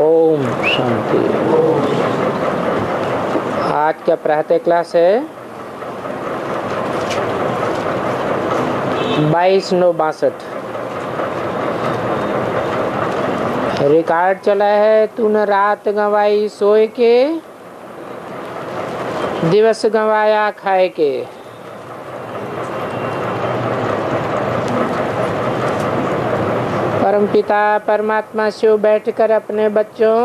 ओम शांति। आज का प्रातः क्लास है 22/9/62। रिकॉर्ड चला है तूने रात गंवाई सोए के, दिवस गंवाया खाए के। परमपिता परमात्मा शिव बैठकर अपने बच्चों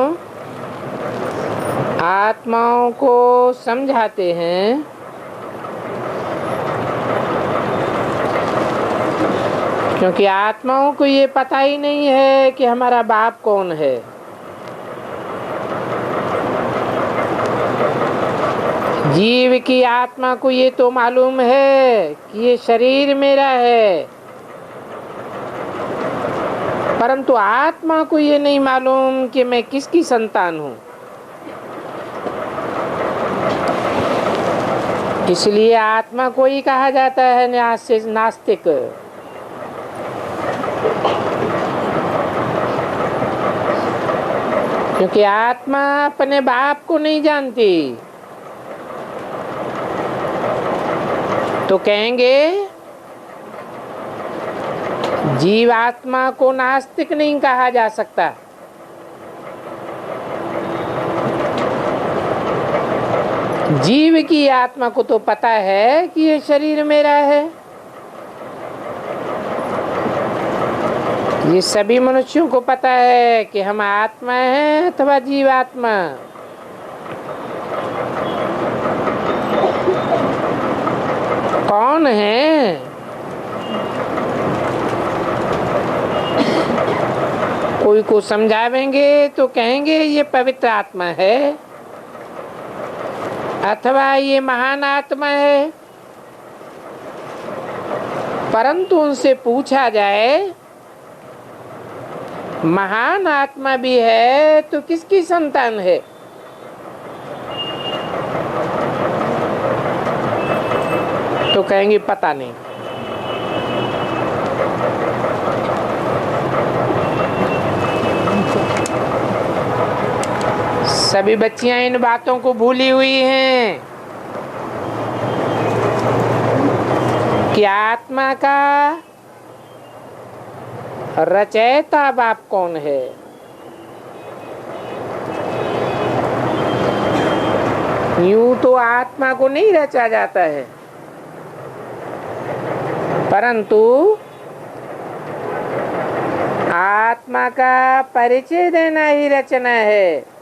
आत्माओं को समझाते हैं क्योंकि आत्माओं को ये पता ही नहीं है कि हमारा बाप कौन है। जीव की आत्मा को ये तो मालूम है कि ये शरीर मेरा है, परंतु आत्मा को ये नहीं मालूम कि मैं किसकी संतान हूँ। इसलिए आत्मा को ही कहा जाता है नास्तिक। क्योंकि आत्मा अपने बाप को नहीं जानती। तो कहेंगे जीवात्मा को नास्तिक नहीं कहा जा सकता। जीव की आत्मा को तो पता है कि ये शरीर मेरा है। ये सभी मनुष्यों को पता है कि हम आत्मा हैं अथवा जीवात्मा। कौन है? कोई को समझावेंगे तो कहेंगे ये पवित्र आत्मा है अथवा ये महान आत्मा है। परंतु उनसे पूछा जाए महान आत्मा भी है तो किसकी संतान है? तो कहेंगे पता नहीं। सभी बच्चियां इन बातों को भूली हुई हैं कि आत्मा का रचयिता बाप कौन है। यूं तो आत्मा को नहीं रचा जाता है, परंतु आत्मा का परिचय देना ही रचना है।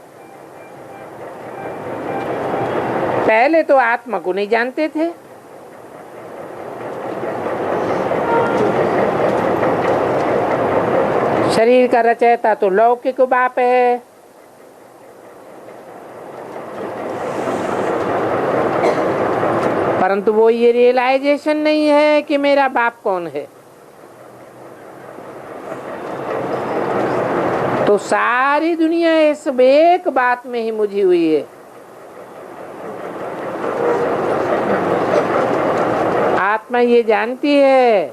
पहले तो आत्मा को नहीं जानते थे। शरीर का रचयिता तो लौकिक बाप है। परंतु वो ये रियलाइजेशन नहीं है कि मेरा बाप कौन है। तो सारी दुनिया इस एक बात में ही मुझी हुई है। आत्मा ये जानती है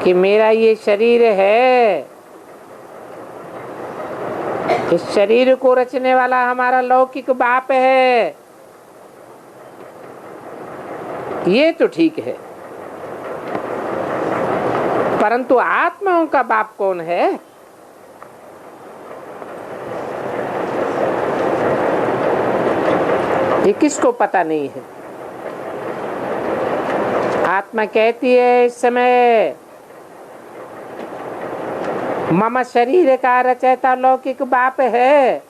कि मेरा ये शरीर है, इस शरीर को रचने वाला हमारा लौकिक बाप है। ये तो ठीक है, परंतु आत्माओं का बाप कौन है? ये किसको पता नहीं है। आत्मा कहती है इस समय मम शरीर का रचयिता लौकिक बाप है,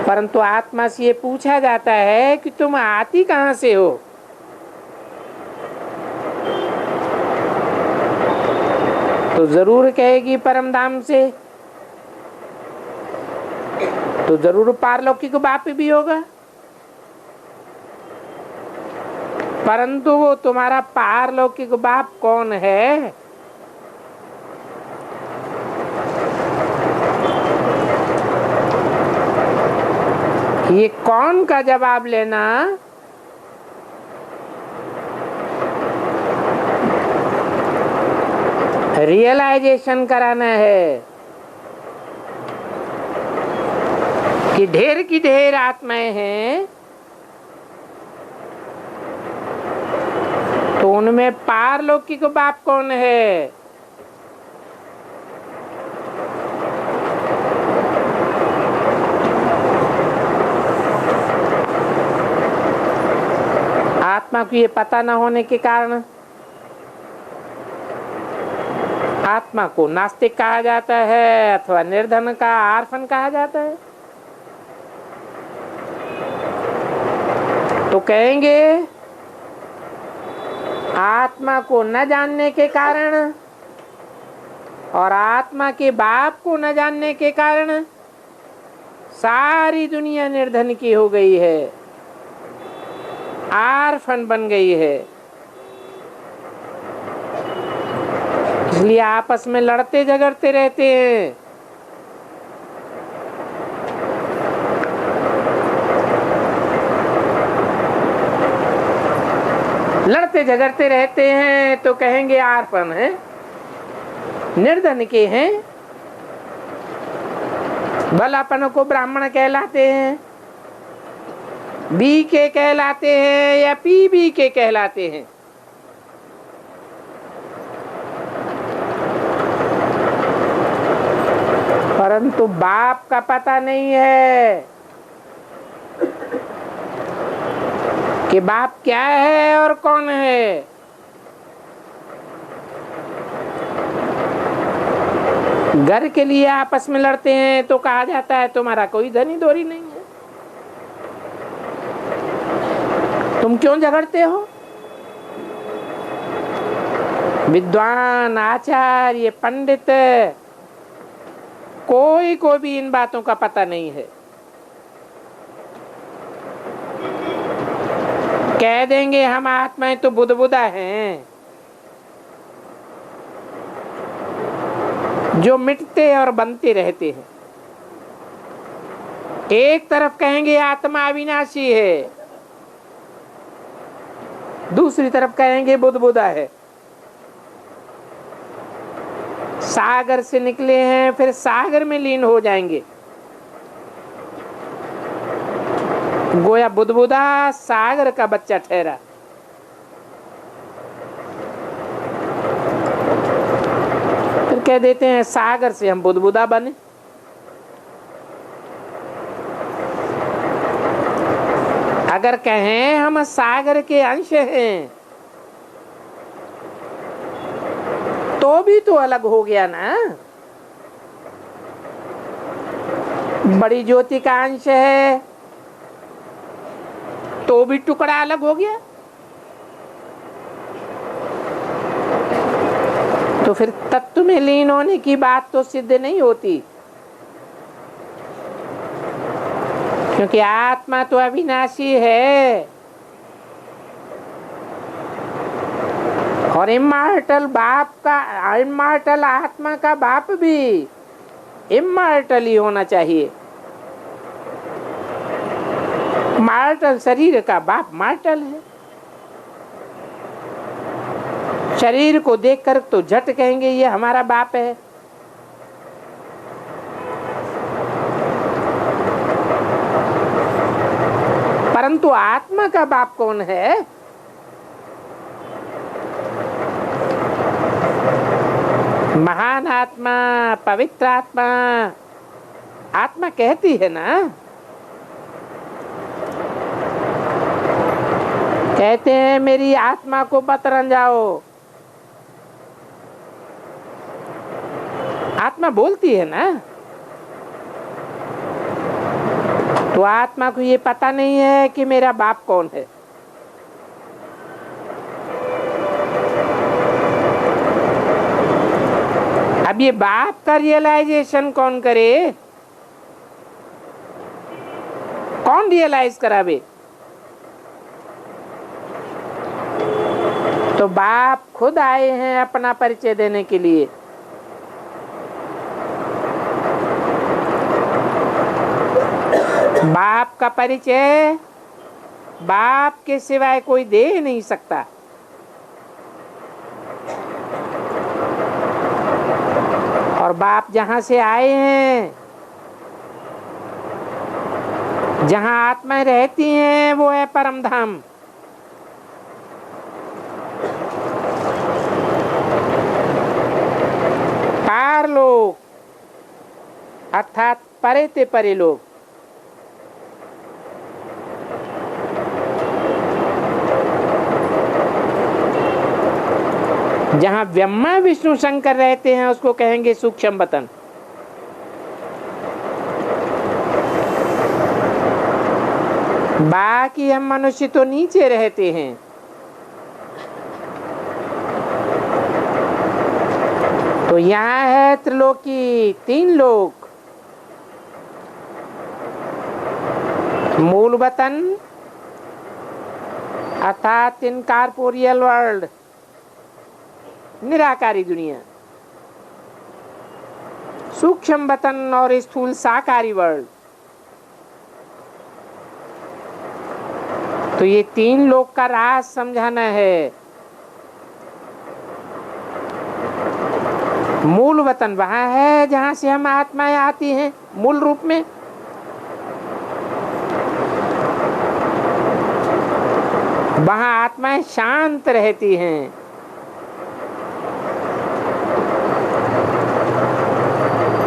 परंतु आत्मा से ये पूछा जाता है कि तुम आती कहाँ से हो। तो जरूर कहेगी परमधाम से, तो जरूर पारलौकिक बाप भी होगा। परंतु वो तुम्हारा पारलौकिक बाप कौन है? ये कौन का जवाब लेना? रियलाइजेशन कराना है कि ढेर की ढेर आत्माएं हैं, तो उनमें पारलौकिक बाप कौन है? आत्मा को ये पता न होने के कारण आत्मा को नास्तिक कहा जाता है अथवा निर्धन का आर्फन कहा जाता है। तो कहेंगे आत्मा को न जानने के कारण और आत्मा के बाप को न जानने के कारण सारी दुनिया निर्धन की हो गई है, आर्फन बन गई है। इसलिए आपस में लड़ते झगड़ते रहते हैं। लड़ते झगड़ते रहते हैं तो कहेंगे आर्फन है, निर्धन के हैं। भलापन को ब्राह्मण कहलाते हैं, बी के कहलाते हैं या पी बी के कहलाते हैं। परंतु बाप का पता नहीं है कि बाप क्या है और कौन है। घर के लिए आपस में लड़ते हैं तो कहा जाता है तुम्हारा कोई धनी दोरी नहीं है, तुम क्यों झगड़ते हो? विद्वान, आचार्य, पंडित कोई को भी इन बातों का पता नहीं है। कह देंगे हम आत्माएं तो बुदबुदा हैं जो मिटते और बनते रहते हैं। एक तरफ कहेंगे आत्मा अविनाशी है, दूसरी तरफ कहेंगे बुदबुदा है। सागर से निकले हैं फिर सागर में लीन हो जाएंगे। गोया बुदबुदा सागर का बच्चा ठहरा। फिर कह देते हैं सागर से हम बुदबुदा बने। अगर कहें हम सागर के अंश हैं तो भी तो अलग हो गया ना। बड़ी ज्योति का अंश है तो भी टुकड़ा अलग हो गया। तो फिर तत्व में लीन होने की बात तो सिद्ध नहीं होती, क्योंकि आत्मा तो अविनाशी है और इमॉर्टल बाप का, इमॉर्टल आत्मा का बाप भी इमॉर्टल ही होना चाहिए। मॉर्टल शरीर का बाप मॉर्टल है। शरीर को देखकर तो झट कहेंगे ये हमारा बाप है। परंतु आत्मा का बाप कौन है? महान आत्मा, पवित्र आत्मा, आत्मा कहती है ना, कहते हैं मेरी आत्मा को मत रंजाओ। आत्मा बोलती है ना। तो आत्मा को ये पता नहीं है कि मेरा बाप कौन है। अब ये बाप का रियलाइजेशन कौन करे? कौन रियलाइज करावे? तो बाप खुद आए हैं अपना परिचय देने के लिए। बाप बाप का परिचय बाप के सिवाय कोई दे नहीं सकता। और बाप जहां से आए हैं, जहां आत्माएं रहती हैं, वो है परम धाम। पार लोक अर्थात परे ते परे लोग। जहां ब्रह्मा विष्णु शंकर रहते हैं उसको कहेंगे सूक्ष्म वतन। बाकी हम मनुष्य तो नीचे रहते हैं। तो यहाँ है त्रिलोकी, 3 लोक। मूल वतन अर्थात इनकॉर्पोरियल वर्ल्ड, निराकारी दुनिया। सूक्ष्म वतन और स्थूल साकारी वर्ल्ड। तो ये 3 लोक का राज समझाना है। मूल वतन वहां है जहां से हम आत्माएं आती हैं मूल रूप में। वहां आत्माएं शांत रहती हैं।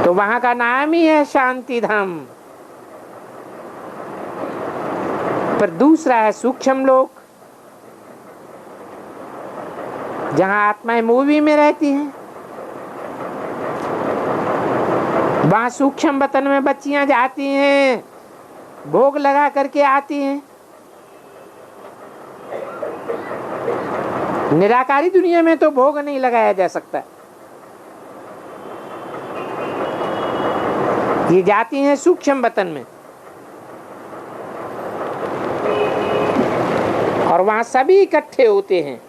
तो वहां का नाम ही है शांति धाम। पर दूसरा है सूक्ष्म लोक, जहां आत्माएं मूवी में रहती हैं। वहां सूक्ष्म वतन में बच्चियां जाती हैं, भोग लगा करके आती हैं। निराकारी दुनिया में तो भोग नहीं लगाया जा सकता। ये जाती हैं सूक्ष्म वतन में, और वहां सभी इकट्ठे होते हैं।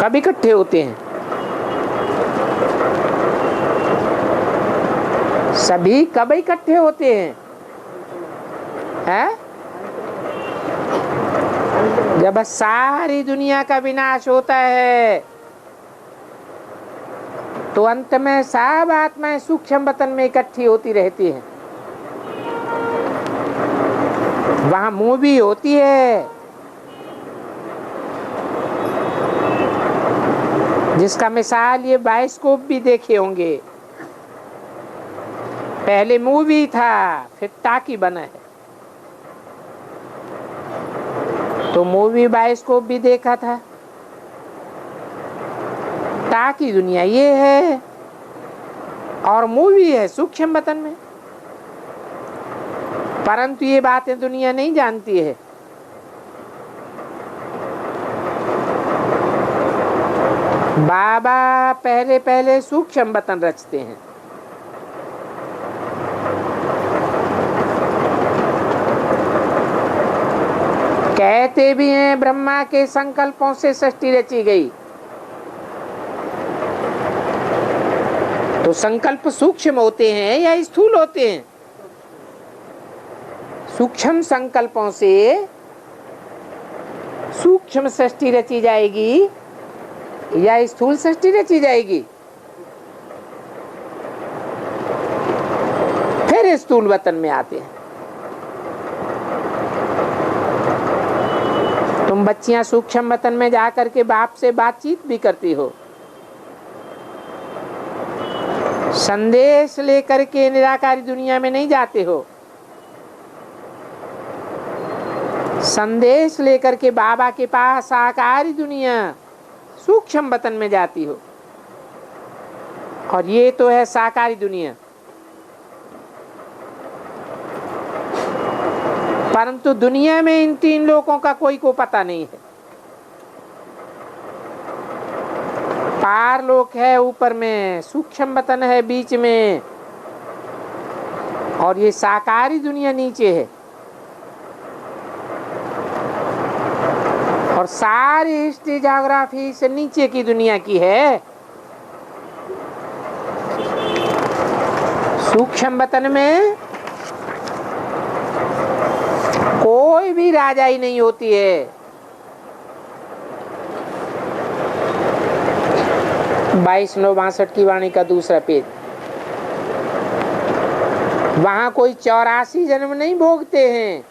कब इकट्ठे होते हैं? सभी कब इकट्ठे होते हैं? हैं? जब सारी दुनिया का विनाश होता है तो अंत में सब आत्माएं सूक्ष्म वतन में इकट्ठी होती रहती हैं। वहां मूवी होती है जिसका मिसाल ये बायोस्कोप भी देखे होंगे। पहले मूवी था, फिर टाकी बना है। तो मूवी बायोस्कोप भी देखा था। टाकी दुनिया ये है और मूवी है सूक्ष्म वतन में। परंतु ये बातें दुनिया नहीं जानती है। बाबा पहले पहले सूक्ष्म वतन रचते हैं। कहते भी हैं ब्रह्मा के संकल्पों से सृष्टि रची गई। तो संकल्प सूक्ष्म होते हैं या स्थूल होते हैं? सूक्ष्म संकल्पों से सूक्ष्म सृष्टि रची जाएगी या स्थूल सृष्टि रची जाएगी? फिर स्थूल वतन में आते हैं। तुम बच्चियां सूक्ष्म वतन में जाकर के बाप से बातचीत भी करती हो, संदेश लेकर के निराकारी दुनिया में नहीं जाते हो। संदेश लेकर के बाबा के पास साकारी दुनिया सूक्ष्म वतन में जाती हो। और ये तो है साकारी दुनिया। परंतु दुनिया में इन 3 लोगों का कोई को पता नहीं है। पार लोक है ऊपर में, सूक्ष्म वतन है बीच में, और ये साकारी दुनिया नीचे है। और सारी हिस्ट्री ज्योग्राफी से नीचे की दुनिया की है। सूक्ष्म वतन में कोई भी राजाई नहीं होती है। 22/9/62 की वाणी का दूसरा पेज। वहां कोई 84 जन्म नहीं भोगते हैं।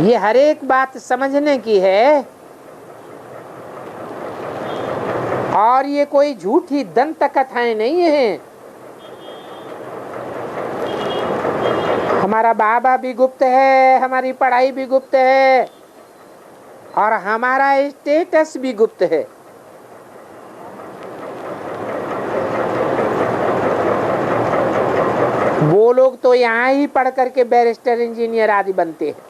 ये हर एक बात समझने की है, और ये कोई झूठी दंत कथाएं नहीं है। हमारा बाबा भी गुप्त है, हमारी पढ़ाई भी गुप्त है, और हमारा स्टेटस भी गुप्त है। वो लोग तो यहाँ ही पढ़ करके बैरिस्टर, इंजीनियर आदि बनते हैं।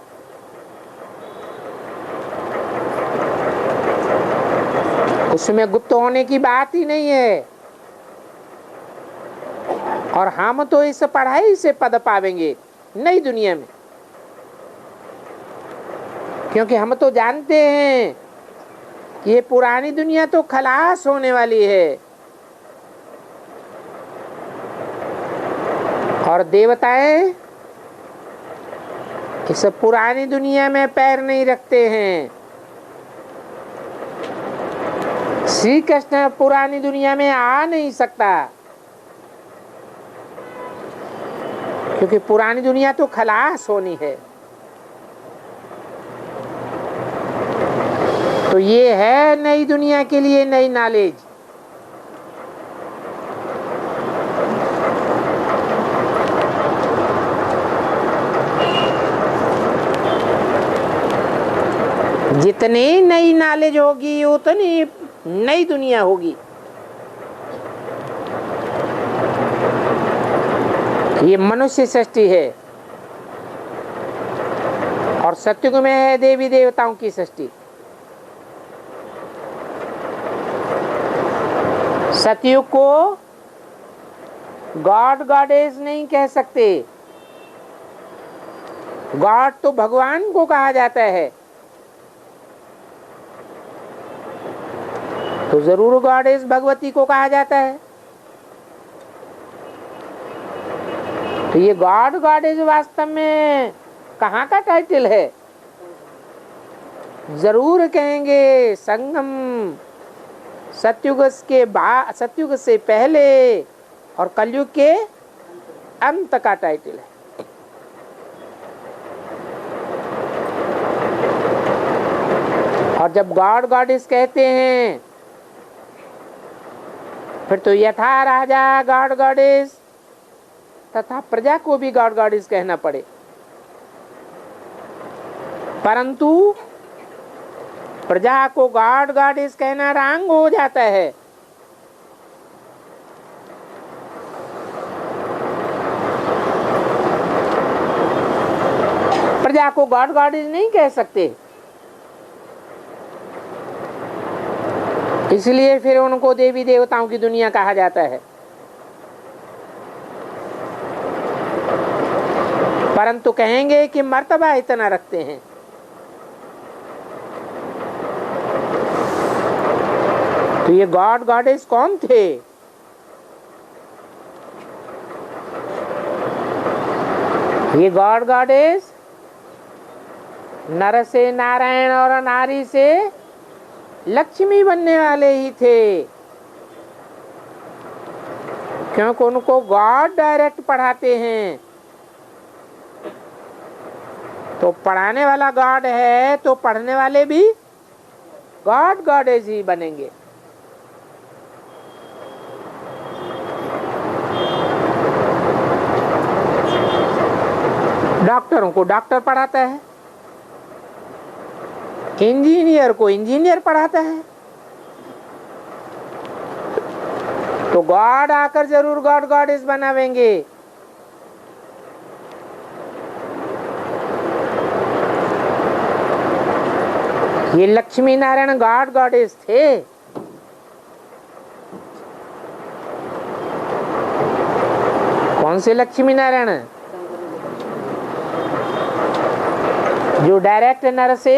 उसमें गुप्त होने की बात ही नहीं है। और हम तो इस पढ़ाई से पद पावेंगे नई दुनिया में, क्योंकि हम तो जानते हैं कि ये पुरानी दुनिया तो खलास होने वाली है, और देवताएं इस पुरानी दुनिया में पैर नहीं रखते हैं। श्री कृष्ण पुरानी दुनिया में आ नहीं सकता, क्योंकि पुरानी दुनिया तो खलास होनी है। तो ये है नई दुनिया के लिए नई नॉलेज। जितनी नई नॉलेज होगी उतनी नई दुनिया होगी। ये मनुष्य सृष्टि है, और सत्युग में है देवी देवताओं की सृष्टि। सतयुग को गॉड गॉडेस नहीं कह सकते। गॉड तो भगवान को कहा जाता है, तो जरूर गॉडेस भगवती को कहा जाता है। तो ये गॉड गॉडेस वास्तव में कहाँ का टाइटल है? जरूर कहेंगे संगम सतयुग के बाद, सतयुग से पहले और कलयुग के अंत का टाइटल है। और जब गॉड गॉडेस कहते हैं, फिर तो यथा राजा गॉड गॉडेस तथा प्रजा को भी गॉड गॉडेस कहना पड़े। परंतु प्रजा को गॉड गॉडेस कहना रॉन्ग हो जाता है। प्रजा को गॉड गॉडेस नहीं कह सकते, इसलिए फिर उनको देवी देवताओं की दुनिया कहा जाता है। परंतु कहेंगे कि मर्तबा इतना रखते हैं। तो ये गॉड गॉडेस कौन थे? ये गॉड गॉडेस नर से नारायण और नारी से लक्ष्मी बनने वाले ही थे, क्योंकि उनको गॉड डायरेक्ट पढ़ाते हैं। तो पढ़ाने वाला गॉड है, तो पढ़ने वाले भी गॉड गॉडेस ही बनेंगे। डॉक्टरों को डॉक्टर पढ़ाता है, इंजीनियर को इंजीनियर पढ़ाता है। तो गॉड आकर जरूर गॉड गॉडेस बनावेंगे। ये लक्ष्मी नारायण गॉड गॉडेस थे। कौन से लक्ष्मी नारायण? जो डायरेक्ट नर से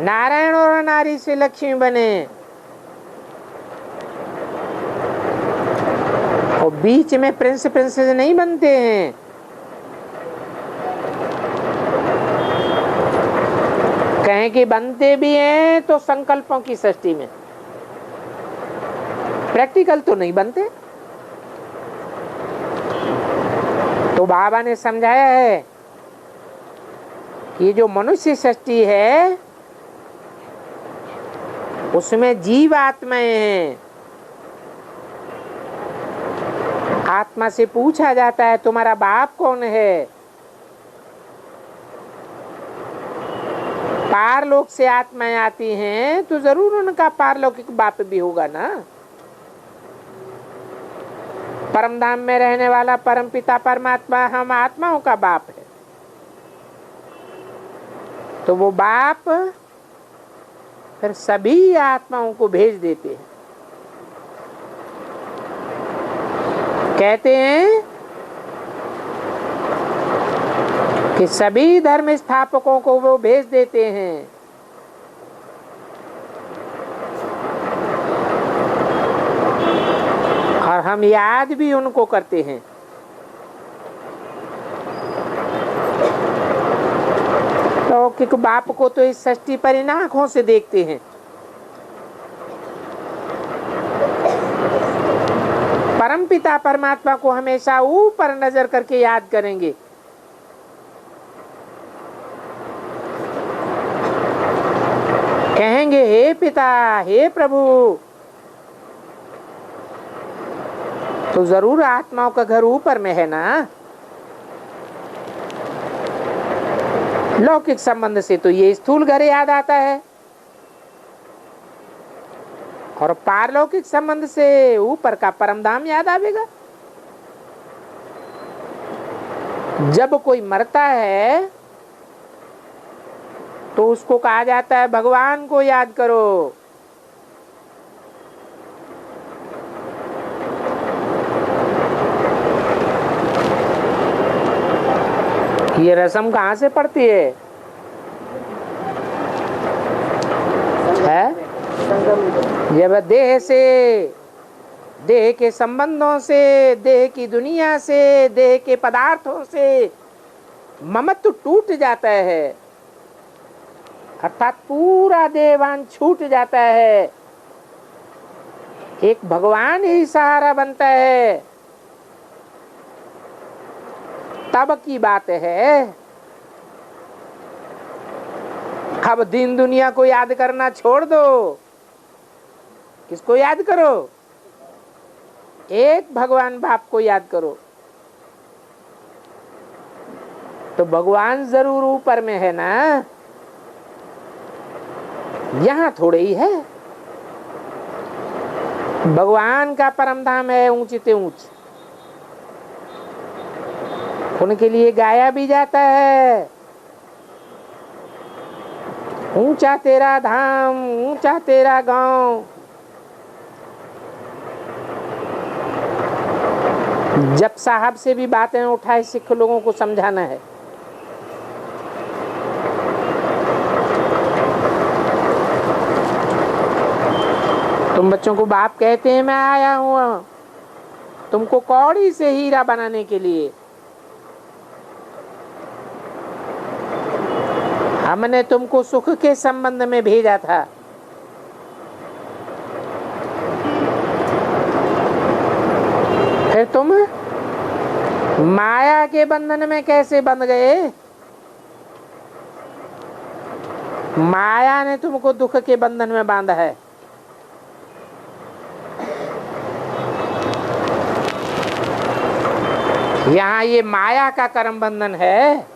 नारायण और नारी से लक्ष्मी बने, और बीच में प्रिंस प्रिंसेस नहीं बनते हैं। कहें कि बनते भी हैं तो संकल्पों की सृष्टि में, प्रैक्टिकल तो नहीं बनते। तो बाबा ने समझाया है कि जो मनुष्य सृष्टि है उसमें जीव आत्माएं हैं। आत्मा से पूछा जाता है तुम्हारा बाप कौन है? पारलोक से आत्माएं आती हैं तो जरूर उनका पारलौकिक बाप भी होगा ना। परमधाम में रहने वाला परमपिता परमात्मा हम आत्माओं का बाप है, तो वो बाप फिर सभी आत्माओं को भेज देते हैं। कहते हैं कि सभी धर्म स्थापकों को वो भेज देते हैं। और हम याद भी उनको करते हैं। लौकिक बाप को तो इस सृष्टि पर इन आंखों से देखते हैं। परमपिता परमात्मा को हमेशा ऊपर नजर करके याद करेंगे। कहेंगे हे पिता, हे प्रभु, तो जरूर आत्माओं का घर ऊपर में है ना। लौकिक संबंध से तो ये स्थूल घर याद आता है, और पारलौकिक संबंध से ऊपर का परमधाम याद आवेगा। जब कोई मरता है तो उसको कहा जाता है भगवान को याद करो। ये रस्म कहाँ से पड़ती है? जब देह से, देह के संबंधों से, देह की दुनिया से, देह के पदार्थों से ममत्व टूट जाता है, अर्थात पूरा देहवान छूट जाता है, एक भगवान ही सहारा बनता है, तब की बात है। अब दीन दुनिया को याद करना छोड़ दो। किसको याद करो? एक भगवान बाप को याद करो। तो भगवान जरूर ऊपर में है ना, यहाँ थोड़े ही है। भगवान का परमधाम है ऊंचे से ऊंच, उनके लिए गाया भी जाता है, ऊंचा तेरा धाम, ऊंचा तेरा गांव। जब साहब से भी बातें उठाए सिख लोगों को समझाना है। तुम बच्चों को बाप कहते हैं मैं आया हूं तुमको कौड़ी से हीरा बनाने के लिए। हमने तुमको सुख के संबंध में भेजा था, फिर तुम माया के बंधन में कैसे बंध गए? माया ने तुमको दुख के बंधन में बांधा है। यहाँ ये माया का कर्म बंधन है।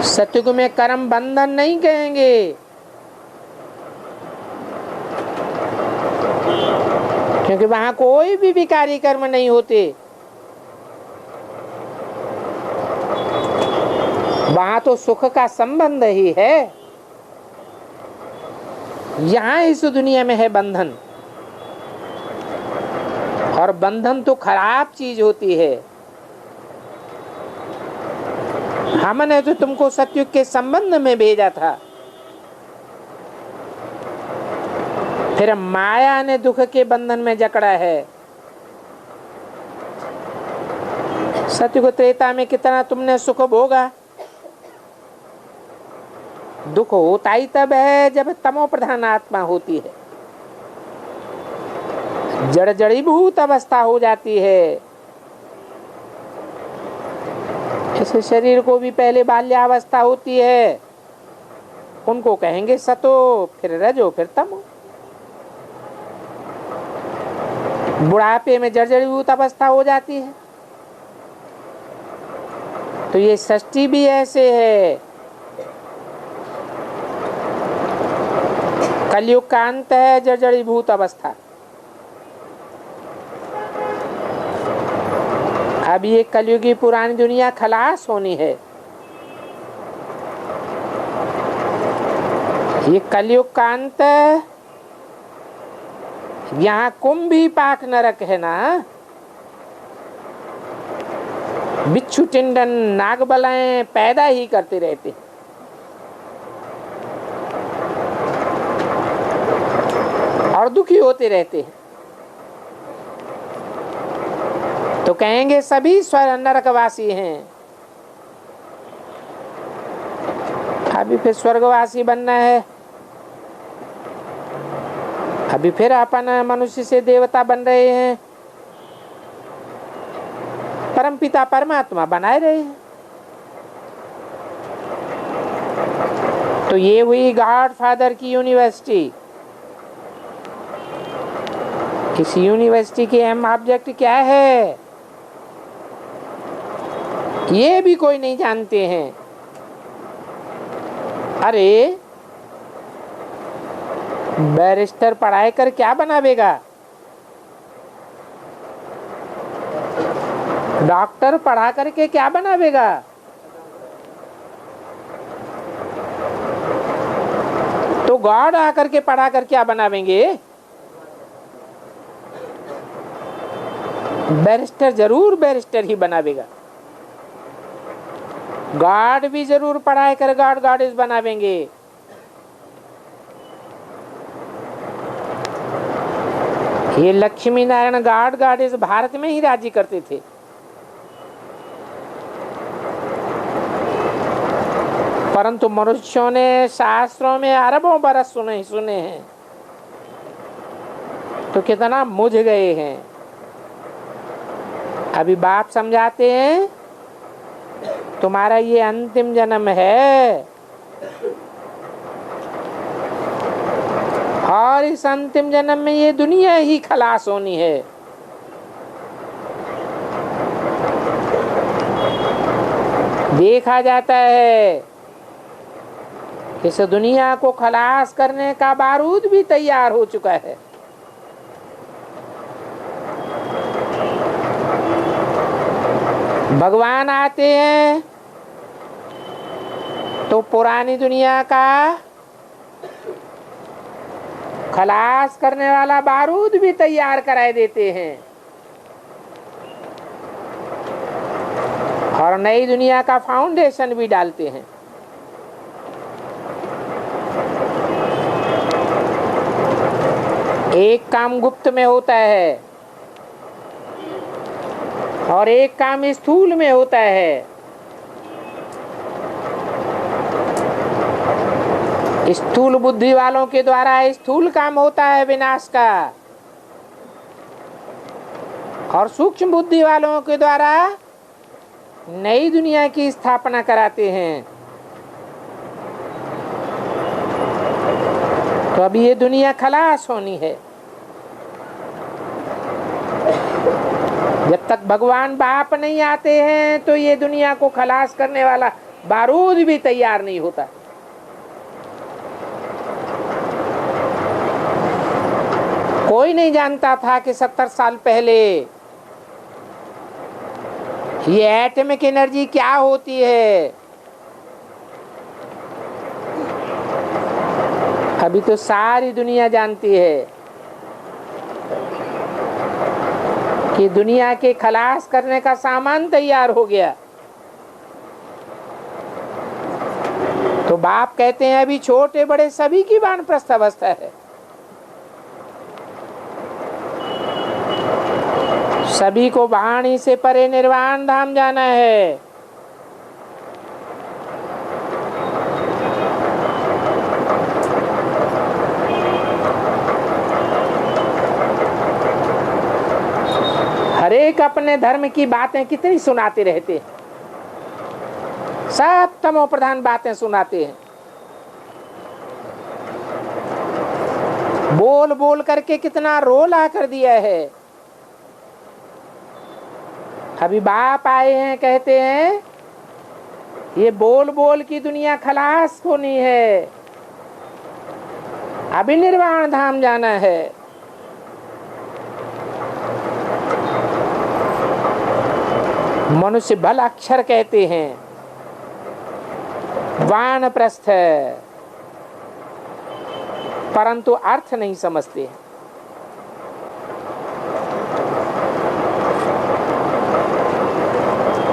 सतयुग में कर्म बंधन नहीं कहेंगे, क्योंकि वहां कोई भी विकारी कर्म नहीं होते। वहां तो सुख का संबंध ही है। यहाँ इस दुनिया में है बंधन, और बंधन तो खराब चीज होती है। हमने तो तुमको सतयुग के संबंध में भेजा था, फिर माया ने दुख के बंधन में जकड़ा है। सतयुग त्रेता में कितना तुमने सुख भोगा। दुख होता ही तब है जब तमो प्रधान आत्मा होती है, जड़ जड़ीभूत अवस्था हो जाती है। इस शरीर को भी पहले बाल्यावस्था होती है, उनको कहेंगे सतो, फिर रजो, फिर तमो। बुढ़ापे में जर्जरीभूत अवस्था हो जाती है। तो ये सृष्टि भी ऐसे है। कलयुग का अंत है जर्जरीभूत अवस्था। अब ये कलयुगी पुरानी दुनिया खलास होनी है। ये कलयुग का अंत, यहाँ कुंभी पाक नरक है ना, बिच्छू टिंडन नागबलाएं पैदा ही करते रहते, और दुखी होते रहते हैं। तो कहेंगे सभी स्वर्ग नरकवासी हैं। अभी फिर स्वर्गवासी बनना है, अभी फिर अपन मनुष्य से देवता बन रहे हैं, परमपिता परमात्मा बनाए रहे हैं। तो ये हुई गॉड फादर की यूनिवर्सिटी। इस यूनिवर्सिटी के अहम ऑब्जेक्ट क्या है, ये भी कोई नहीं जानते हैं। अरे बैरिस्टर पढ़ाई कर क्या बनावेगा, डॉक्टर पढ़ा करके क्या बनावेगा, तो गॉड आकर के पढ़ा कर क्या बनावेंगे। बैरिस्टर जरूर बैरिस्टर ही बनावेगा, गॉड भी जरूर पढ़ाई कर गॉड गॉडेस बनावेंगे। ये लक्ष्मी नारायण गॉड गॉडेस भारत में ही राज्य करते थे। परंतु मनुष्यों ने शास्त्रों में अरबों बरस सुने हैं, तो कितना मुझ गए हैं। अभी बाप समझाते हैं तुम्हारा ये अंतिम जन्म है, और इस अंतिम जन्म में ये दुनिया ही खलास होनी है। देखा जाता है इस दुनिया को खलास करने का बारूद भी तैयार हो चुका है। भगवान आते हैं तो पुरानी दुनिया का खलास करने वाला बारूद भी तैयार कराए देते हैं, और नई दुनिया का फाउंडेशन भी डालते हैं। एक काम गुप्त में होता है और एक काम स्थूल में होता है। स्थूल बुद्धि वालों के द्वारा स्थूल काम होता है विनाश का, और सूक्ष्म बुद्धि वालों के द्वारा नई दुनिया की स्थापना कराते हैं। तो अभी ये दुनिया खलास होनी है। जब तक भगवान बाप नहीं आते हैं तो ये दुनिया को खलास करने वाला बारूद भी तैयार नहीं होता। कोई नहीं जानता था कि 70 साल पहले ये एटॉमिक एनर्जी क्या होती है। अभी तो सारी दुनिया जानती है कि दुनिया के खलास करने का सामान तैयार हो गया। बाप कहते हैं अभी छोटे बड़े सभी की वानप्रस्थ अवस्था है, सभी को वाणी से परे निर्वाण धाम जाना है। हर एक अपने धर्म की बातें कितनी सुनाते रहते हैं, सब तमो प्रधान बातें सुनाते हैं, बोल बोल करके कितना रोला कर दिया है। अभी बाप आए हैं, कहते हैं ये बोल बोल की दुनिया खलास होनी है, अभी निर्वाण धाम जाना है। मनुष्य बल अक्षर कहते हैं, वानप्रस्थ, परंतु अर्थ नहीं समझते हैं।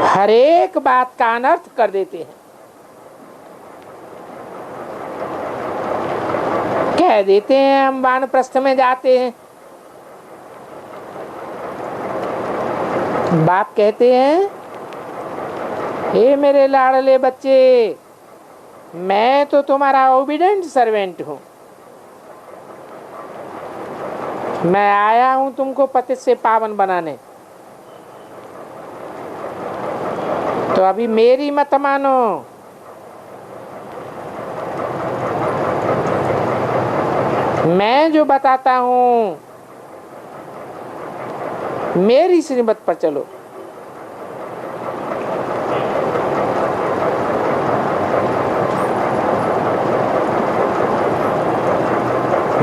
हर एक बात का अनर्थ कर देते हैं, कह देते हैं हम वानप्रस्थ में जाते हैं। बाप कहते हैं हे मेरे लाडले बच्चे, मैं तो तुम्हारा ओबीडेंट सर्वेंट हूं, मैं आया हूं तुमको पतित से पावन बनाने। तो अभी मेरी मत मानो, मैं जो बताता हूं मेरी श्रीमत पर चलो।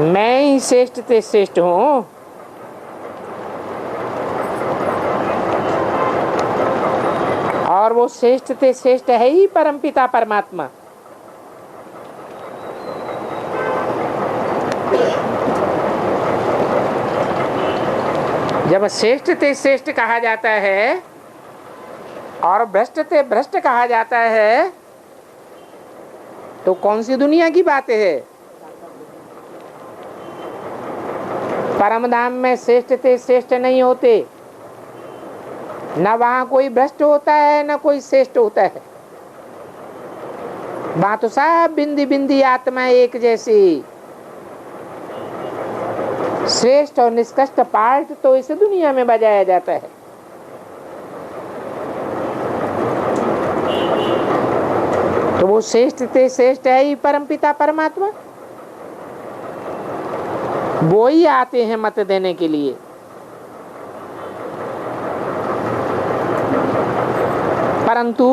मैं ही श्रेष्ठ ते श्रेष्ठ हूं, और वो श्रेष्ठ ते श्रेष्ठ है ही परमपिता परमात्मा। जब श्रेष्ठ ते श्रेष्ठ कहा जाता है और भ्रष्ट ते भ्रष्ट कहा जाता है, तो कौन सी दुनिया की बातें है? परम धाम में श्रेष्ठ ते श्रेष्ठ नहीं होते, न वहां कोई भ्रष्ट होता है न कोई श्रेष्ठ होता है। वहां तो सब बिंदी बिंदी आत्मा एक जैसी। श्रेष्ठ और निष्कृष्ट पार्ट तो इस दुनिया में बजाया जाता है। तो वो श्रेष्ठ ते श्रेष्ठ है ही परमपिता परमात्मा, वो ही आते हैं मत देने के लिए। परंतु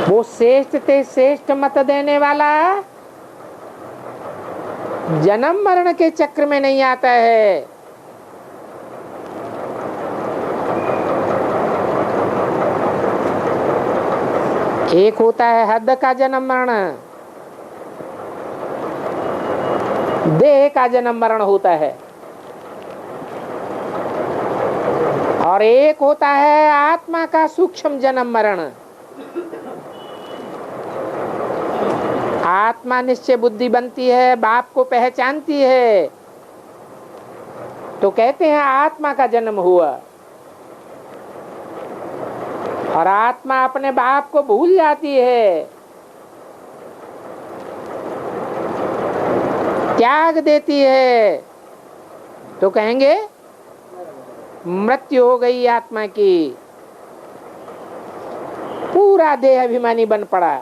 वो श्रेष्ठ ते श्रेष्ठ मत देने वाला जन्म मरण के चक्र में नहीं आता है। एक होता है हद का जन्म मरण, देह का जन्म मरण होता है, और एक होता है आत्मा का सूक्ष्म जन्म मरण। आत्मा निश्चय बुद्धि बनती है, बाप को पहचानती है, तो कहते हैं आत्मा का जन्म हुआ, और आत्मा अपने बाप को भूल जाती है, त्याग देती है, तो कहेंगे मृत्यु हो गई आत्मा की, पूरा देह अभिमानी बन पड़ा।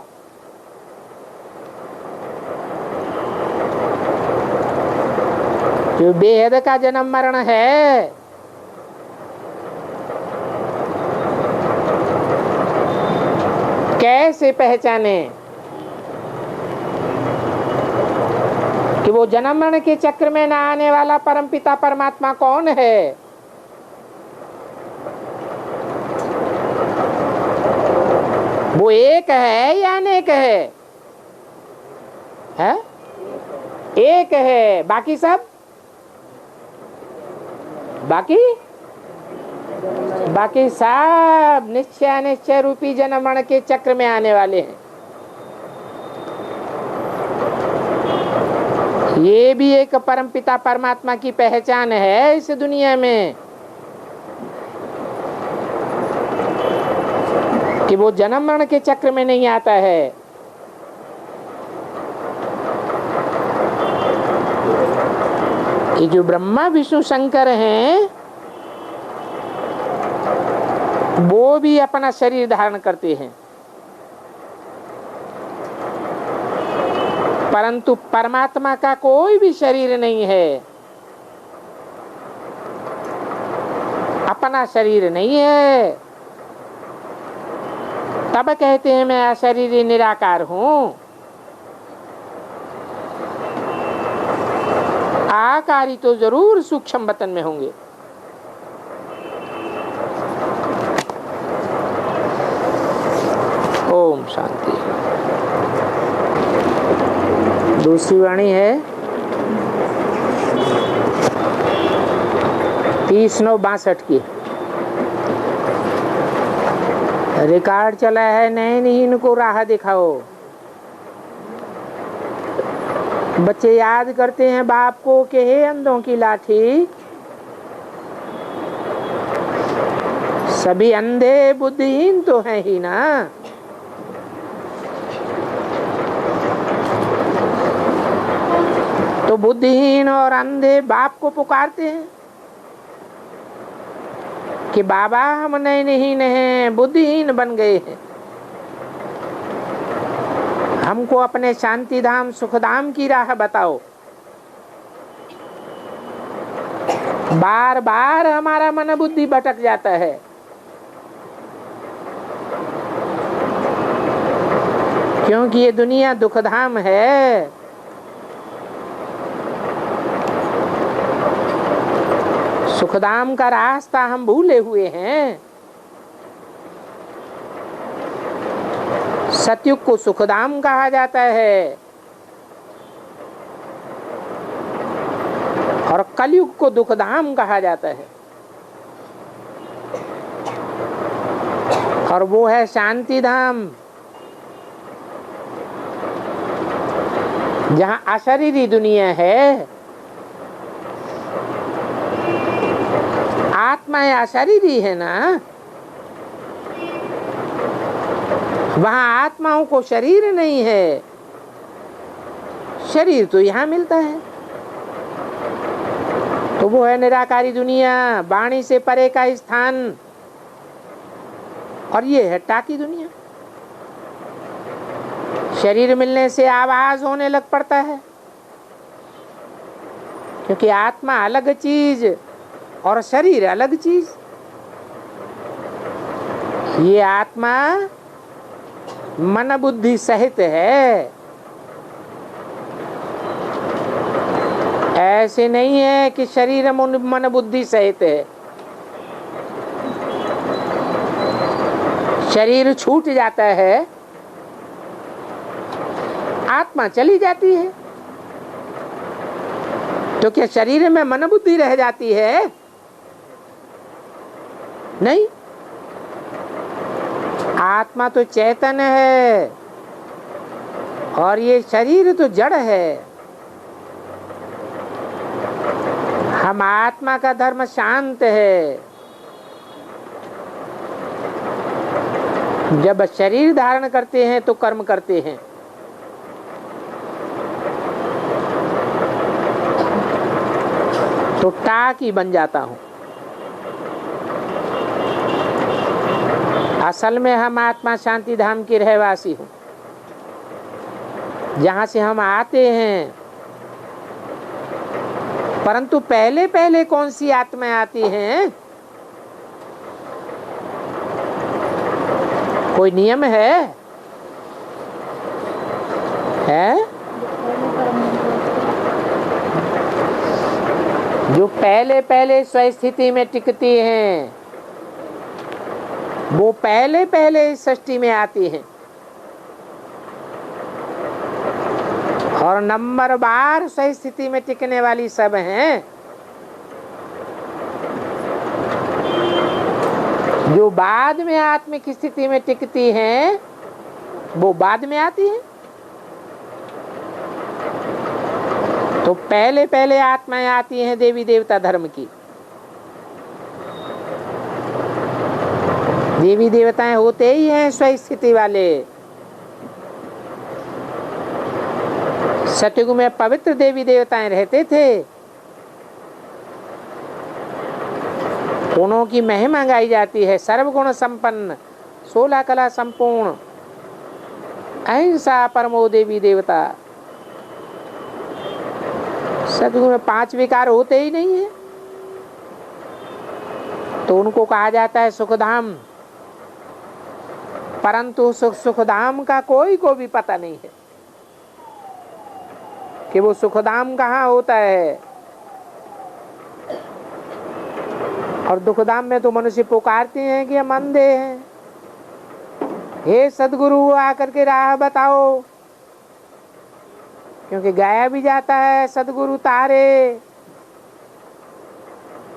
जो बेहद का जन्म मरण है, कैसे पहचाने कि वो जन्म मरण के चक्र में ना आने वाला परमपिता परमात्मा कौन है? वो एक है या अनेक है? है? एक है, बाकी सब बाकी बाकी सब निश्चय अनिश्चय रूपी जन्म मरण के चक्र में आने वाले हैं। ये भी एक परमपिता परमात्मा की पहचान है इस दुनिया में कि वो जन्म मरण के चक्र में नहीं आता है। ये जो ब्रह्मा विष्णु शंकर हैं वो भी अपना शरीर धारण करते हैं, परंतु परमात्मा का कोई भी शरीर नहीं है, अपना शरीर नहीं है। तब कहते हैं मैं अशरीरी निराकार हूं। आकारी तो जरूर सूक्ष्म वतन में होंगे। ओम शांति। दूसरी वाणी है 30/9/62 की। रिकॉर्ड चला है, नयनहीन को राह दिखाओ। बच्चे याद करते हैं बाप को कि हे अंधों की लाठी, सभी अंधे बुद्धिहीन तो हैं ही ना। तो बुद्धिहीन और अंधे बाप को पुकारते हैं कि बाबा हम नयनहीन हैं, बुद्धिहीन बन गए हैं, हमको अपने शांति धाम सुख धाम की राह बताओ। बार बार हमारा मन बुद्धि भटक जाता है। क्योंकि ये दुनिया दुख धाम है। सुखधाम का रास्ता हम भूले हुए हैं। सतयुग को सुखधाम कहा जाता है और कलयुग को दुखधाम कहा जाता है। और वो है शांति धाम, जहां अशरीरी दुनिया है। आत्मा अशरीरी है ना, वहां आत्माओं को शरीर नहीं है। शरीर तो यहां मिलता है। तो वो है निराकारी दुनिया, वाणी से परे का स्थान। और ये है टाकी दुनिया। शरीर मिलने से आवाज होने लग पड़ता है, क्योंकि आत्मा अलग चीज और शरीर अलग चीज। ये आत्मा मन बुद्धि सहित है, ऐसे नहीं है कि शरीर मन बुद्धि सहित है। शरीर छूट जाता है, आत्मा चली जाती है। तो क्या शरीर में मन बुद्धि रह जाती है? नहीं, आत्मा तो चैतन्य है और ये शरीर तो जड़ है। हम आत्मा का धर्म शांत है। जब शरीर धारण करते हैं तो कर्म करते हैं। तो टाकी बन जाता हूं। असल में हम आत्मा शांति धाम के रहवासी हूं, जहां से हम आते हैं। परंतु पहले पहले कौन सी आत्माएं आती हैं? कोई नियम है? जो पहले पहले स्वस्थिति में टिकती हैं, वो पहले पहले इस सृष्टि में आती हैं। और नंबर बार सही स्थिति में टिकने वाली सब हैं। जो बाद में आत्मिक स्थिति में टिकती हैं वो बाद में आती हैं। तो पहले पहले आत्माएं आती हैं देवी देवता धर्म की। देवी देवताएं होते ही हैं स्वस्थिति वाले। सतयुग में पवित्र देवी देवताएं रहते थे, गुणों की महिमा गाई जाती है। सर्वगुण संपन्न, 16 कला संपूर्ण, अहिंसा परमो देवी देवता। सतयुग में 5 विकार होते ही नहीं है, तो उनको कहा जाता है सुखधाम। परंतु सुखधाम का कोई को भी पता नहीं है कि वो सुखधाम कहाँ होता है। और दुखधाम में तो मनुष्य पुकारते हैं कि हम अंधे हैं, हे सदगुरु आकर के राह बताओ। क्योंकि गाया भी जाता है सदगुरु तारे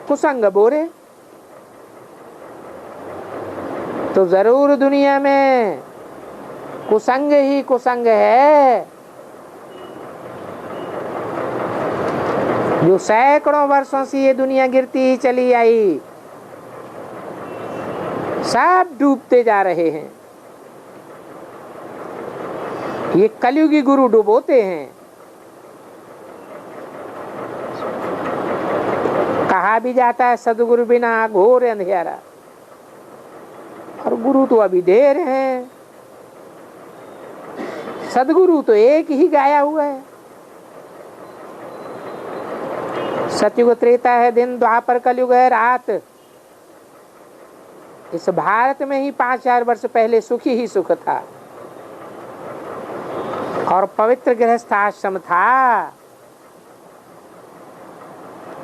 कुसंग बोरे। तो जरूर दुनिया में कुसंग ही कुसंग है। जो सैकड़ों वर्षों से ये दुनिया गिरती ही चली आई, सब डूबते जा रहे हैं। ये कलयुगी गुरु डुबोते हैं। कहा भी जाता है सदगुरु बिना घोर अंधेरा, और गुरु तो अभी ढेर हैं। सदगुरु तो एक ही गाया हुआ है। सतयुग त्रेता है दिन, द्वापर कलयुग है रात। इस भारत में ही 5000 वर्ष पहले सुखी ही सुख था, और पवित्र गृहस्थ आश्रम था।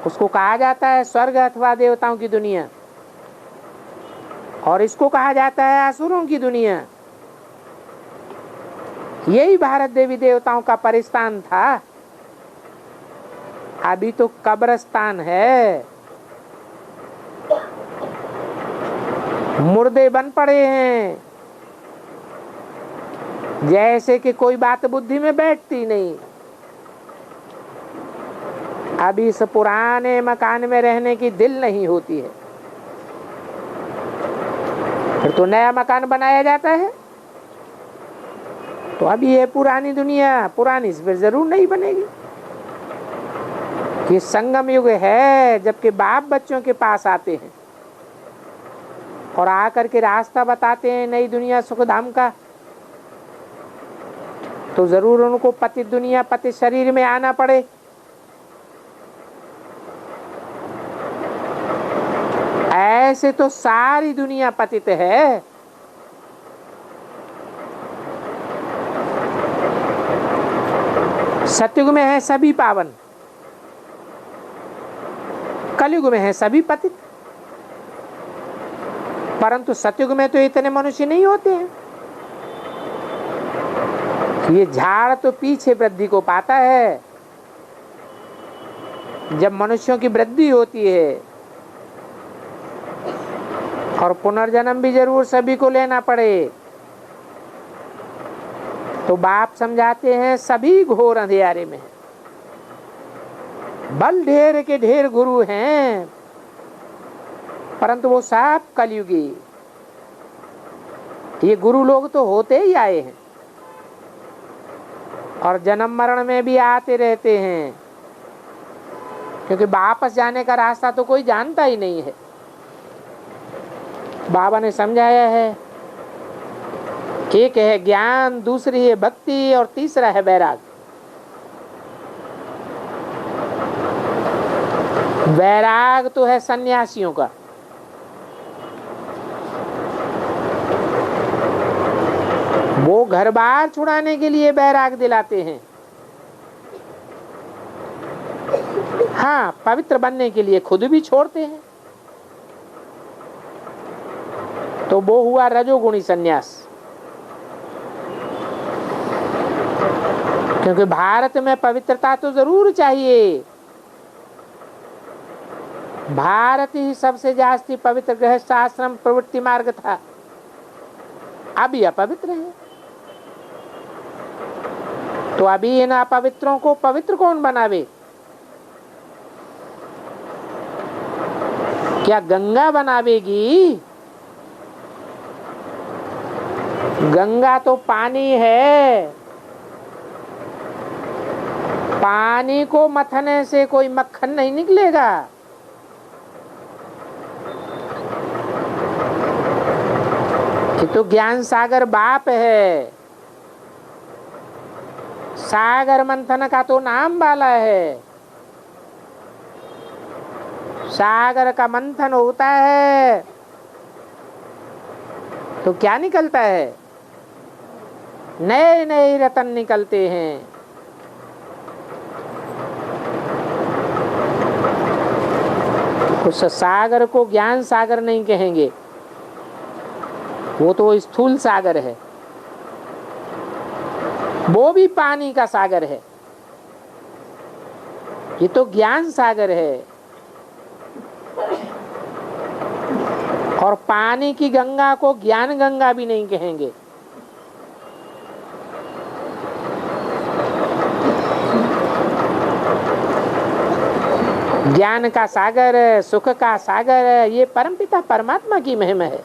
उसको कहा जाता है स्वर्ग अथवा देवताओं की दुनिया, और इसको कहा जाता है असुरों की दुनिया। यही भारत देवी देवताओं का परिस्थान था। अभी तो कब्रिस्तान है, मुर्दे बन पड़े हैं, जैसे कि कोई बात बुद्धि में बैठती नहीं। अभी इस पुराने मकान में रहने की दिल नहीं होती है, फिर तो नया मकान बनाया जाता है। तो अभी ये पुरानी दुनिया पुरानी इस पर जरूर नहीं बनेगी। ये संगम युग है, जबकि बाप बच्चों के पास आते हैं और आकर के रास्ता बताते हैं नई दुनिया सुखधाम का, तो जरूर उनको पतित दुनिया पतित शरीर में आना पड़े। ऐसे तो सारी दुनिया पतित है। सतयुग में है सभी पावन, कलयुग में है सभी पतित। परंतु सतयुग में तो इतने मनुष्य नहीं होते हैं। ये झाड़ तो पीछे वृद्धि को पाता है। जब मनुष्यों की वृद्धि होती है और पुनर्जन्म भी जरूर सभी को लेना पड़े, तो बाप समझाते हैं सभी घोर अंधेरे में। बल ढेर के ढेर गुरु हैं, परंतु वो सब कलयुगी। ये गुरु लोग तो होते ही आए हैं और जन्म मरण में भी आते रहते हैं, क्योंकि वापस जाने का रास्ता तो कोई जानता ही नहीं है। बाबा ने समझाया है, एक है ज्ञान, दूसरी है भक्ति और तीसरा है वैराग। वैराग तो है सन्यासियों का, वो घर बार छुड़ाने के लिए वैराग दिलाते हैं। हाँ, पवित्र बनने के लिए खुद भी छोड़ते हैं। तो वो हुआ रजोगुणी सन्यास। क्योंकि भारत में पवित्रता तो जरूर चाहिए, भारत ही सबसे जास्ती पवित्र गृहस्थ आश्रम प्रवृत्ति मार्ग था, अभी अपवित्र है। तो अभी इन अपवित्रों को पवित्र कौन बनावे? क्या गंगा बनावेगी? गंगा तो पानी है, पानी को मथने से कोई मक्खन नहीं निकलेगा। ये तो ज्ञान सागर बाप है, सागर मंथन का तो नाम वाला है। सागर का मंथन होता है तो क्या निकलता है? नए नए रतन निकलते हैं। उस सागर को ज्ञान सागर नहीं कहेंगे, वो तो स्थूल सागर है, वो भी पानी का सागर है। ये तो ज्ञान सागर है। और पानी की गंगा को ज्ञान गंगा भी नहीं कहेंगे। ज्ञान का सागर, सुख का सागर, ये परमपिता परमात्मा की महिमा है।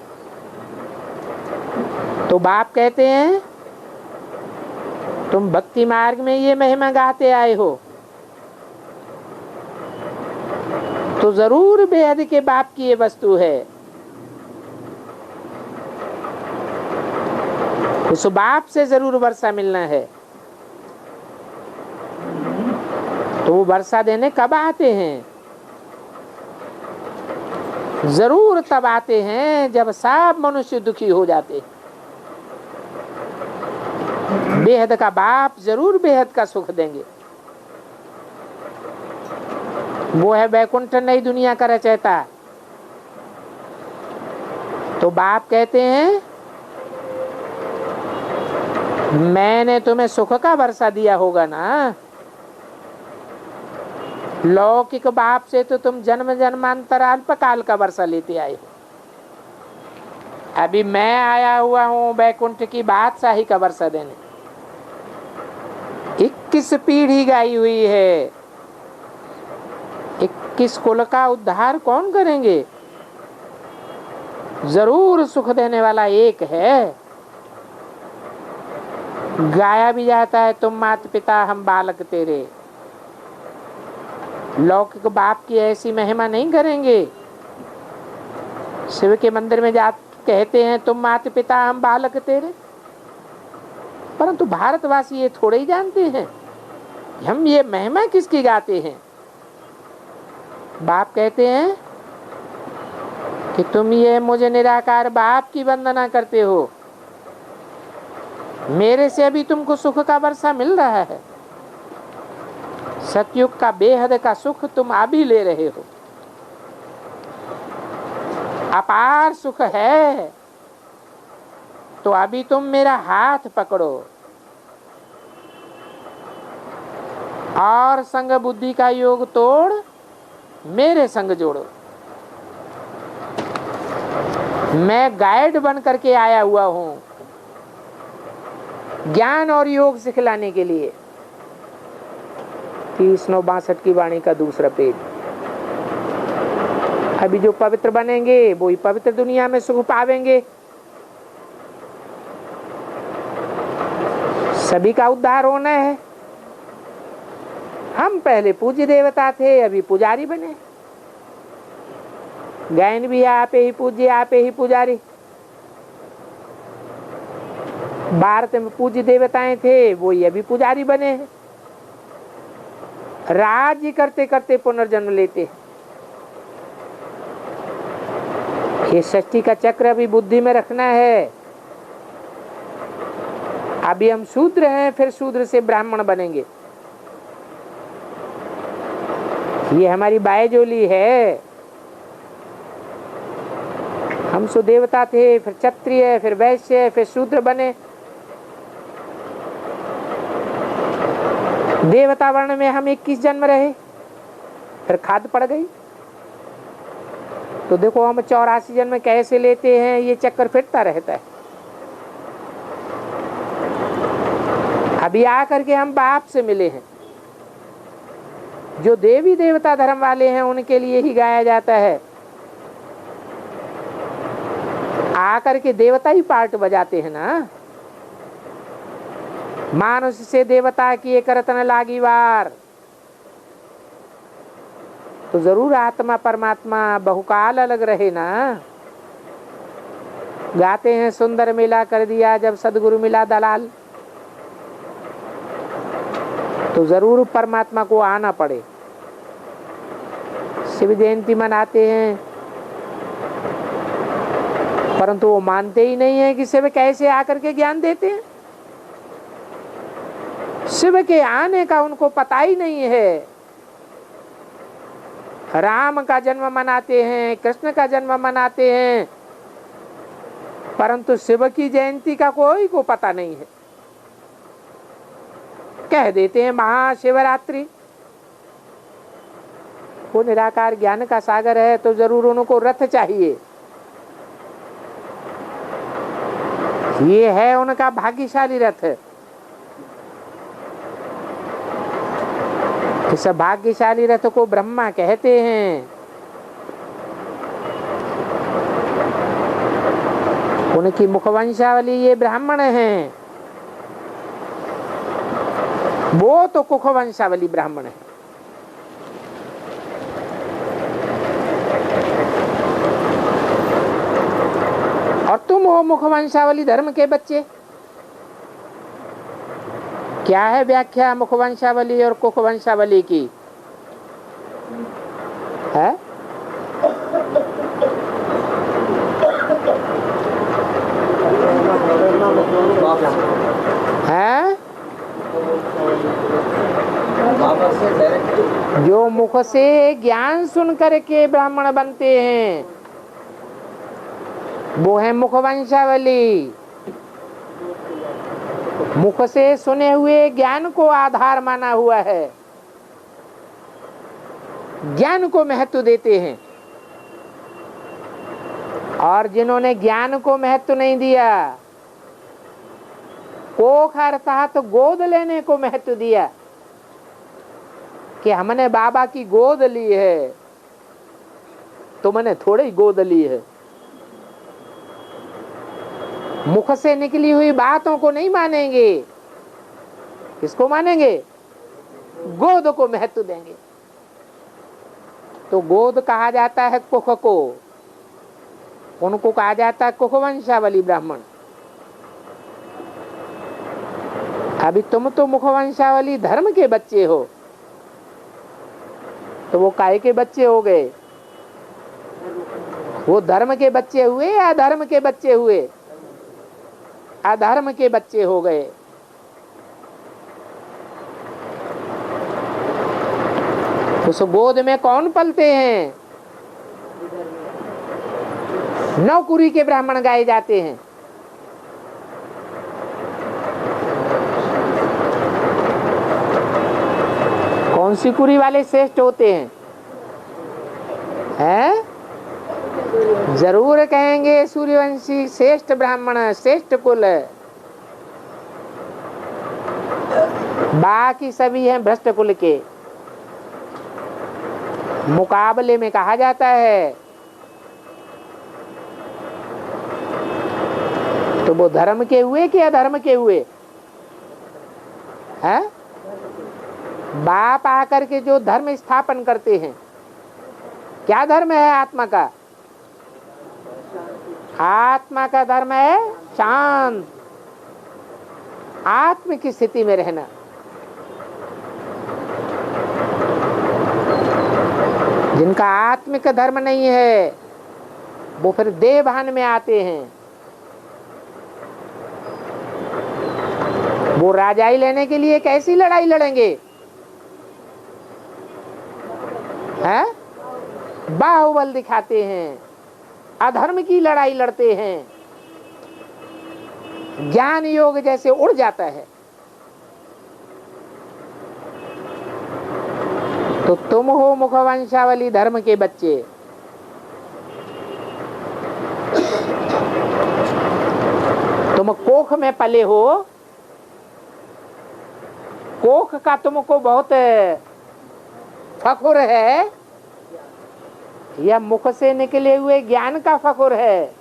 तो बाप कहते हैं तुम भक्ति मार्ग में ये महिमा गाते आए हो तो जरूर बेहद के बाप की ये वस्तु है। उस बाप से जरूर वर्षा मिलना है। तो वो वर्षा देने कब आते हैं? जरूर तब आते हैं जब सब मनुष्य दुखी हो जाते हैं। बेहद का बाप जरूर बेहद का सुख देंगे। वो है वैकुंठ नई दुनिया का रचयिता। तो बाप कहते हैं मैंने तुम्हें सुख का वर्षा दिया होगा ना। लौकिक बाप से तो तुम जन्म जन्मांतर अल्पकाल का वर्षा लेते आए हो। अभी मैं आया हुआ हूँ वैकुंठ की बादशाही का वर्षा देने। 21 पीढ़ी गाई हुई है। 21 कुल का उद्धार कौन करेंगे? जरूर सुख देने वाला एक है। गाया भी जाता है तुम मात पिता हम बालक तेरे। लौकिक बाप की ऐसी महिमा नहीं करेंगे। शिव के मंदिर में जा कहते हैं तुम माता पिता हम बालक तेरे, परंतु भारतवासी ये थोड़े ही जानते हैं हम ये महिमा किसकी गाते हैं। बाप कहते हैं कि तुम ये मुझे निराकार बाप की वंदना करते हो, मेरे से अभी तुमको सुख का वर्षा मिल रहा है। सतयुग का बेहद का सुख तुम अभी ले रहे हो। अपार सुख है तो अभी तुम मेरा हाथ पकड़ो और संग बुद्धि का योग तोड़ मेरे संग जोड़ो। मैं गाइड बन करके आया हुआ हूं ज्ञान और योग सिखलाने के लिए। 30/9/62 की वाणी का दूसरा पेज। अभी जो पवित्र बनेंगे वो ही पवित्र दुनिया में सुख पावेंगे। सभी का उद्धार होना है। हम पहले पूज्य देवता थे, अभी पुजारी बने। गायन भी आपे ही पूज्य आपे ही पुजारी। भारत में पूज्य देवताएं थे, वो ही अभी पुजारी बने हैं। राज्य करते करते पुनर्जन्म लेते हैं। ये सृष्टि का चक्र अभी बुद्धि में रखना है। अभी हम शूद्र हैं, फिर शूद्र से ब्राह्मण बनेंगे। ये हमारी बायजोली है। हम सो देवता थे, फिर क्षत्रिय, फिर वैश्य, फिर शूद्र बने। देवता वर्ण में हम 21 जन्म रहे, फिर खाद पड़ गई। तो देखो हम 84 जन्म कैसे लेते हैं, ये चक्कर फिरता रहता है। अभी आकर के हम बाप से मिले हैं। जो देवी देवता धर्म वाले हैं उनके लिए ही गाया जाता है। आकर के देवता ही पार्ट बजाते हैं ना। मानुष से देवता किए करत न लागी वार, तो जरूर आत्मा परमात्मा बहुकाल अलग रहे ना। गाते हैं सुंदर मेला कर दिया जब सदगुरु मिला दलाल, तो जरूर परमात्मा को आना पड़े। शिव जयंती मनाते हैं, परंतु वो मानते ही नहीं है कि शिव कैसे आकर के ज्ञान देते हैं। शिव के आने का उनको पता ही नहीं है। राम का जन्म मनाते हैं, कृष्ण का जन्म मनाते हैं, परंतु शिव की जयंती का कोई को पता नहीं है। कह देते हैं महाशिवरात्रि। वो निराकार ज्ञान का सागर है, तो जरूर उनको रथ चाहिए। ये है उनका भाग्यशाली रथ। इस भाग्यशाली रथ को ब्रह्मा कहते हैं। उनकी मुखवंशावली ये ब्राह्मण हैं। वो तो कुखवंशावली ब्राह्मण है। और तुम हो मुखवंशावली धर्म के बच्चे। क्या है व्याख्या मुखवंशावली और कुखवंशावली की? है जो मुख से ज्ञान सुन करके ब्राह्मण बनते हैं, वो है मुखवंशावली। मुख से सुने हुए ज्ञान को आधार माना हुआ है, ज्ञान को महत्व देते हैं। और जिन्होंने ज्ञान को महत्व नहीं दिया, कोख अर्थात गोद लेने को महत्व दिया कि हमने बाबा की गोद ली है, तुमने थोड़ी गोद ली है। मुख से निकली हुई बातों को नहीं मानेंगे। किसको मानेंगे? गोद को महत्व देंगे। तो गोद कहा जाता है कुख को, उनको कहा जाता है कुखवंशावली ब्राह्मण। अभी तुम तो मुखवंशावली धर्म के बच्चे हो, तो वो काहे के बच्चे हो गए? वो धर्म के बच्चे हुए या अधर्म के बच्चे हुए? अधर्म के बच्चे हो गए। उस गोद में कौन पलते हैं? नौकुरी के ब्राह्मण गाए जाते हैं। कौन सी कुरी वाले श्रेष्ठ होते हैं? हैं? जरूर कहेंगे सूर्यवंशी श्रेष्ठ ब्राह्मण, श्रेष्ठ कुल। बाकी सभी हैं भ्रष्ट कुल के। मुकाबले में कहा जाता है तो वो धर्म के हुए कि अधर्म के हुए? हैं? बाप आकर के जो धर्म स्थापन करते हैं, क्या धर्म है आत्मा का? आत्मा का धर्म है शांत, आत्म की स्थिति में रहना। जिनका आत्मिक धर्म नहीं है, वो फिर देवभान में आते हैं। वो राजाई लेने के लिए कैसी लड़ाई लड़ेंगे? हैं? बाहुबल दिखाते हैं, अधर्म की लड़ाई लड़ते हैं। ज्ञान योग जैसे उड़ जाता है। तो तुम हो मुखवंशावली धर्म के बच्चे। में पले हो, कोख का तुमको बहुत फखुर है, या मुख से निकले हुए ज्ञान का फखुर है?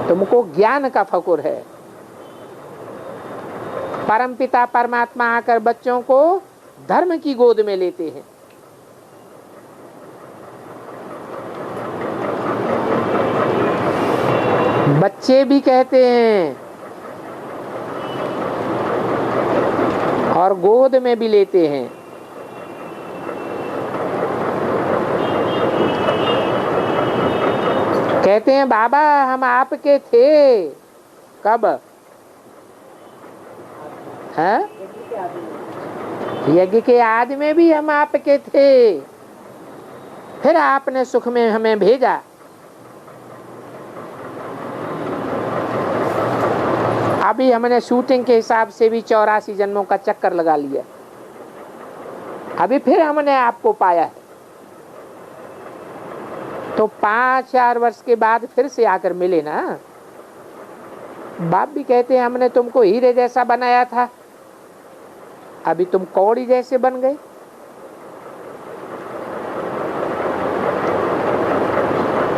तुमको ज्ञान का फखुर है। परमपिता परमात्मा आकर बच्चों को धर्म की गोद में लेते हैं। बच्चे भी कहते हैं और गोद में भी लेते हैं। कहते हैं बाबा हम आपके थे। कब? हैं? यज्ञ के आदि में भी हम आपके थे, फिर आपने सुख में हमें भेजा। अभी हमने शूटिंग के हिसाब से भी 84 जन्मों का चक्कर लगा लिया, अभी फिर हमने आपको पाया है। तो 5-4 वर्ष के बाद फिर से आकर मिले ना। बाप भी कहते हैं हमने तुमको हीरे जैसा बनाया था, अभी तुम कौड़ी जैसे बन गए।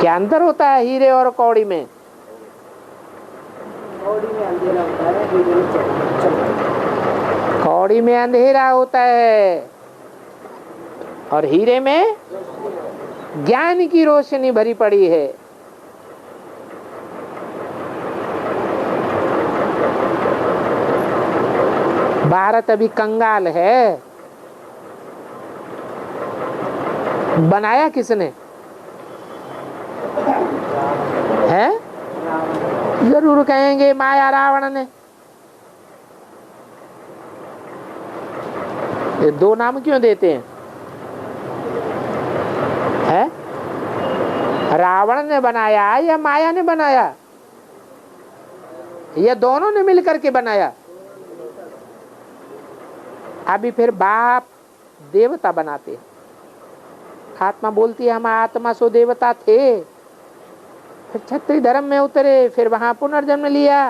क्या अंतर होता है हीरे और कौड़ी में? कौड़ी में अंधेरा होता है, हीरे में चमक। कौड़ी में अंधेरा होता है और हीरे में ज्ञान की रोशनी भरी पड़ी है। भारत अभी कंगाल है। बनाया किसने है? जरूर कहेंगे माया रावण ने। ये दो नाम क्यों देते हैं? है? रावण ने बनाया या माया ने बनाया? ये दोनों ने मिलकर के बनाया। अभी फिर बाप देवता बनाते हैं। आत्मा बोलती है हम आत्मा सो देवता थे, फिर क्षत्रिय धर्म में उतरे, फिर वहां पुनर्जन्म लिया।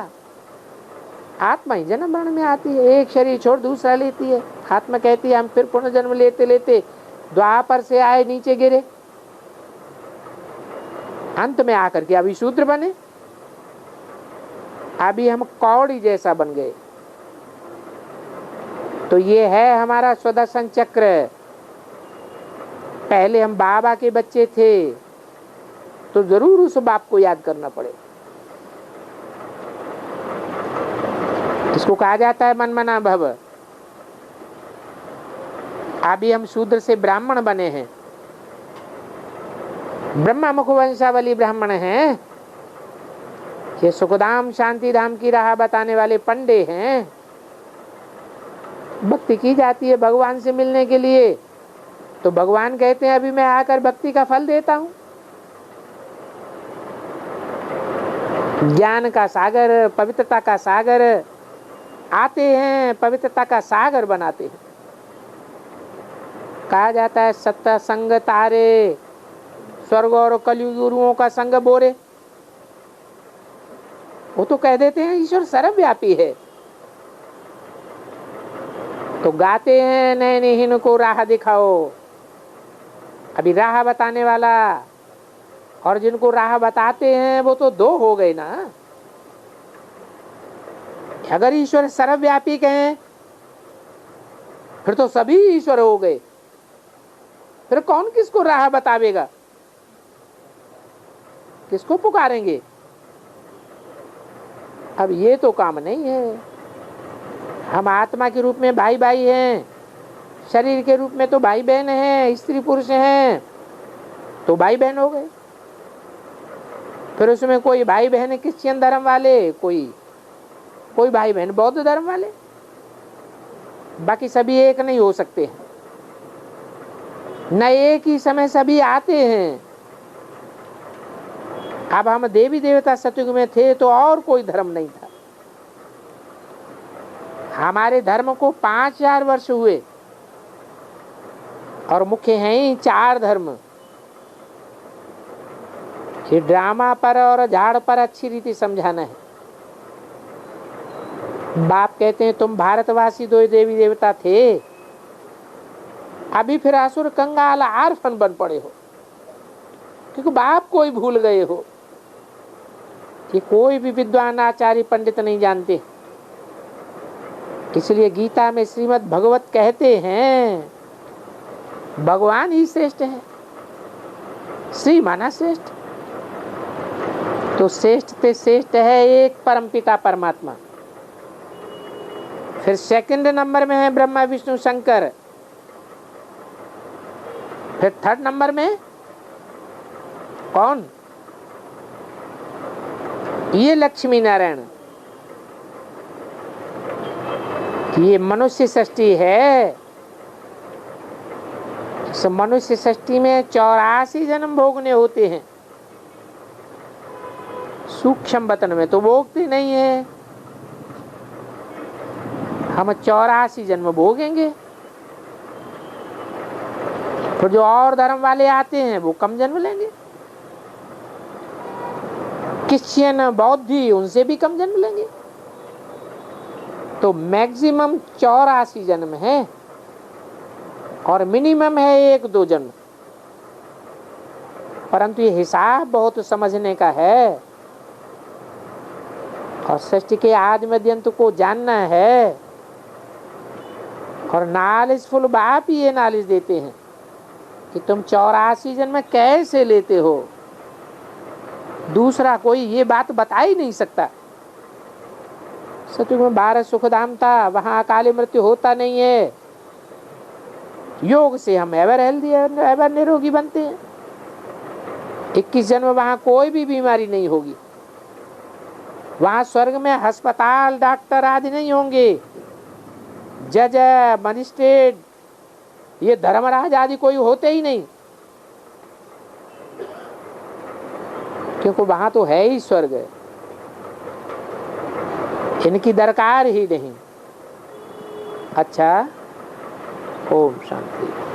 आत्मा ही जन्म मरण में आती है, एक शरीर छोड़ दूसरा लेती है। आत्मा कहती है हम फिर पुनर्जन्म लेते लेते द्वापर से आए, नीचे गिरे, अंत में आकर के अभी शूद्र बने। अभी हम कौड़ी जैसा बन गए। तो ये है हमारा स्वदर्शन चक्र। पहले हम बाबा के बच्चे थे, तो जरूर उस बाप को याद करना पड़े। इसको कहा जाता है मनमना भव। अभी हम शूद्र से ब्राह्मण बने हैं, ब्रह्मा मुख वंशावली ब्राह्मण हैं। ये सुखधाम शांतिधाम की राह बताने वाले पंडे हैं। भक्ति की जाती है भगवान से मिलने के लिए, तो भगवान कहते हैं अभी मैं आकर भक्ति का फल देता हूं। ज्ञान का सागर, पवित्रता का सागर आते हैं, पवित्रता का सागर बनाते हैं। कहा जाता है सत्य संग तारे, स्वर्ग और कलयुग गुरुओं का संग बोरे। वो तो कह देते हैं ईश्वर सर्वव्यापी है, तो गाते हैं नैनहीन को राह दिखाओ। अभी राह बताने वाला और जिनको राह बताते हैं वो तो दो हो गए ना। अगर ईश्वर सर्वव्यापी कहें फिर तो सभी ईश्वर हो गए, फिर कौन किसको राह बतावेगा? किसको पुकारेंगे? अब ये तो काम नहीं है। हम आत्मा के रूप में भाई भाई हैं, शरीर के रूप में तो भाई बहन हैं, स्त्री पुरुष हैं, तो भाई बहन हो गए। फिर उसमें कोई भाई बहन क्रिश्चियन धर्म वाले, कोई भाई बहन बौद्ध धर्म वाले, बाकी सभी एक नहीं हो सकते। न एक ही समय सभी आते हैं। अब हम देवी देवता सतयुग में थे तो और कोई धर्म नहीं था। हमारे धर्म को 5000 वर्ष हुए और मुख्य हैं ही 4 धर्म। ये ड्रामा पर और झाड़ पर अच्छी रीति समझाना है। बाप कहते हैं तुम भारतवासी 2 देवी देवता थे, अभी फिर असुर कंगाल आर्फन बन पड़े हो, क्योंकि बाप को ही भूल गए हो। ये कोई भी विद्वान आचार्य पंडित नहीं जानते। इसलिए गीता में श्रीमद् भगवत कहते हैं भगवान ही श्रेष्ठ है। श्री माना श्रेष्ठ, तो श्रेष्ठ पे श्रेष्ठ है एक परमपिता परमात्मा। फिर सेकंड नंबर में है ब्रह्मा विष्णु शंकर। फिर थर्ड नंबर में कौन? ये लक्ष्मी नारायण। ये मनुष्य सृष्टि है। इस मनुष्य सृष्टि में 84 जन्म भोगने होते हैं। सूक्ष्म वतन में तो भोगते नहीं है। हम 84 जन्म भोगेंगे। फिर जो और धर्म वाले आते हैं वो कम जन्म लेंगे। क्रिश्चियन बौद्धी उनसे भी कम जन्म लेंगे। तो मैक्सिमम 84 जन्म है और मिनिमम है 1-2 जन्म। परंतु ये हिसाब बहुत समझने का है और सृष्टि के आदि मध्य अंत को जानना है। और नॉलेजफुल बाप ही ये नॉलेज देते हैं कि तुम 84 जन्म कैसे लेते हो। दूसरा कोई ये बात बता ही नहीं सकता। सतयुग में 12 सुखधाम था, वहां अकाली मृत्यु होता नहीं है। योग से हम एवर हेल्दी एवर निरोगी बनते हैं। 21 जन्म वहां कोई भी बीमारी नहीं होगी। वहां स्वर्ग में अस्पताल डॉक्टर आदि नहीं होंगे। जज मजिस्ट्रेट ये धर्मराज आदि कोई होते ही नहीं, क्योंकि वहां तो है ही स्वर्ग। इनकी दरकार ही नहीं। अच्छा, ओम शांति।